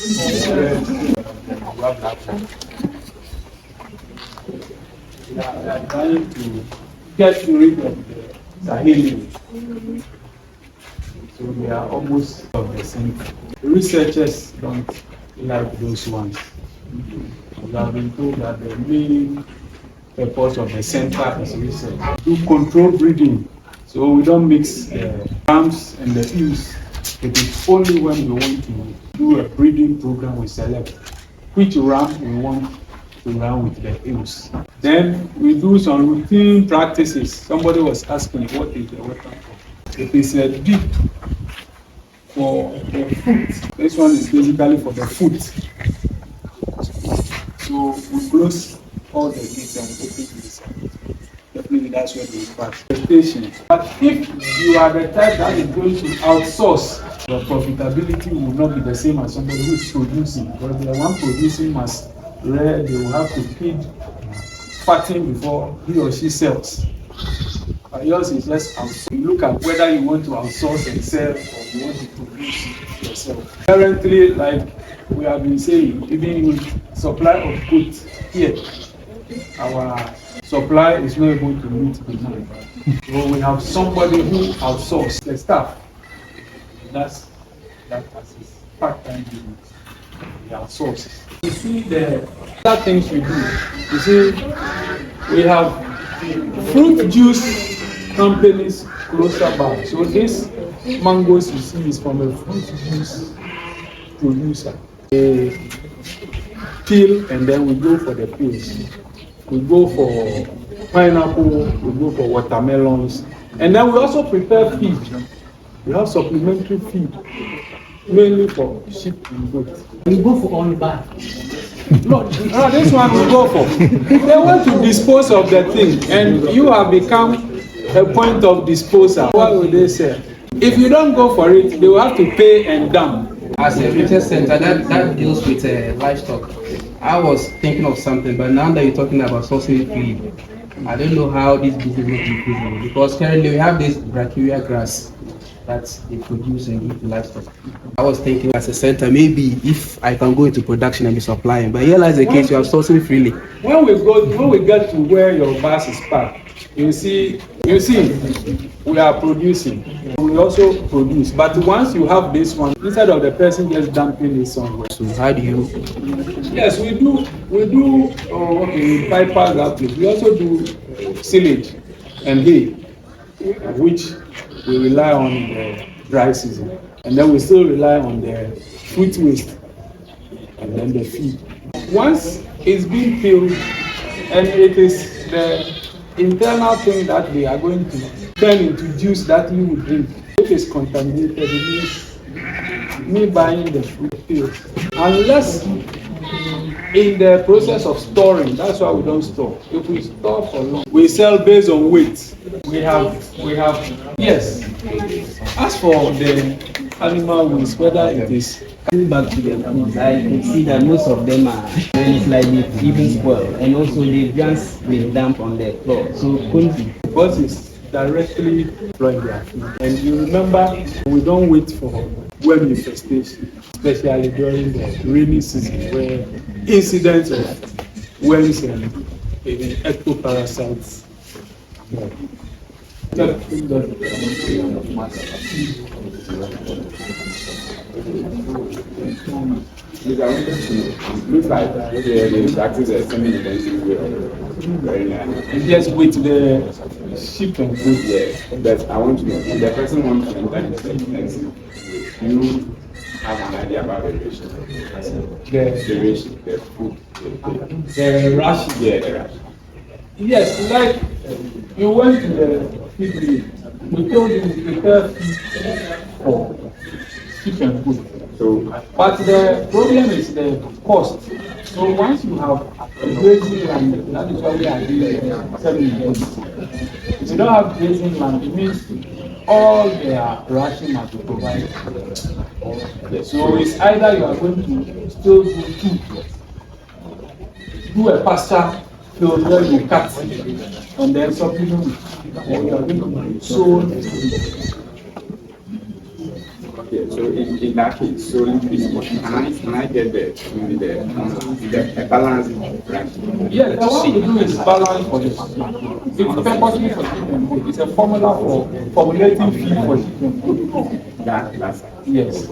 We are trying to get rid of the Saheli. So they are almost of the same. Researchers don't like those ones. We have been told that the main purpose of the center is research. Do control breeding. So we don't mix the rams and the ewes. It is only when we want to do a breeding program we select which ram we want to run with the ewes. Then we do some routine practices. Somebody was asking what is the water for? It is a dip for the foot. This one is basically for the foot. So we close all the gates and open this. Definitely that's where we start. Station. But if you are the type that is going to outsource, the profitability will not be the same as somebody who is producing. Because the one producing must rear, they will have to feed, fatten before he or she sells. But yours is just outsource. You look at whether you want to outsource and sell or you want to produce yourself. Currently, like we have been saying, even with supply of goods here, our supply is not able to meet the demand. So we have somebody who outsources the staff. That as his part-time business. He outsources. You see the other things we do. You see, we have fruit juice companies closer by. So this mangoes you see is from a fruit juice producer. They peel and then we go for the peels. We go for pineapple, we go for watermelons, and then we also prepare feed. We have supplementary feed, mainly for sheep and goats. We go for all bad. No, this one we go for. They want to dispose of the thing, and you have become a point of disposal. What will they say? If you don't go for it, they will have to pay and dump. As a research center that deals with livestock, I was thinking of something, but now that you're talking about sourcing feed, I don't know how this business will be feasible, because currently we have this brachyria grass that they produce and give to livestock. I was thinking as a center, maybe if I can go into production and be supplying, but here lies the case, you are sourcing freely. When we get to where your bus is parked, you see, we are producing. We also produce, but once you have this one, instead of the person just dumping it somewhere. So how do you? Yes, we do. We bypass that place. We also do silage and hay, which we rely on the dry season, and then we still rely on the fruit waste, and then the feed. Once it's been peeled, and it is the internal thing that they are going to turn into juice that you will drink. If it's contaminated, it means me buying the fruit peels. Unless in the process of storing, that's why we don't store. If we store for long, we sell based on weight. We have yes. As for the animal waste, whether it is Coming back to the foods, I can see that most of them are very slightly even spoiled, and also they've just been dumped on the floor. So couldn't be. because it's directly from their food. And you remember, we don't wait for worm infestation, especially during the rainy season where incidents of worms and even ectoparasites. Looks like they practice a semi-intensive way of very nice. And just with the sheep and goat. Yeah, but I want to know, if the person wants to enter this intensive, do you have an idea about the ratio? The ratio, the food. The ration. Yeah, the ration. Yes, like you went to the feed mill. We told you to prepare feed for sheep and goat. So, but the problem is the cost. So once you have grazing land, that is why we are doing semi-intensive. If you don't have grazing land, it means all their ration must be provided. So it's either you are going to still do a pasture field where you cut and then supplement, or you are going to sow. Okay, so in that case, so can I get the balance right? Yeah, what we do is balance for the chicken. It's purposely for chicken. It's a formula for formulating feed for chicken. That's Yes.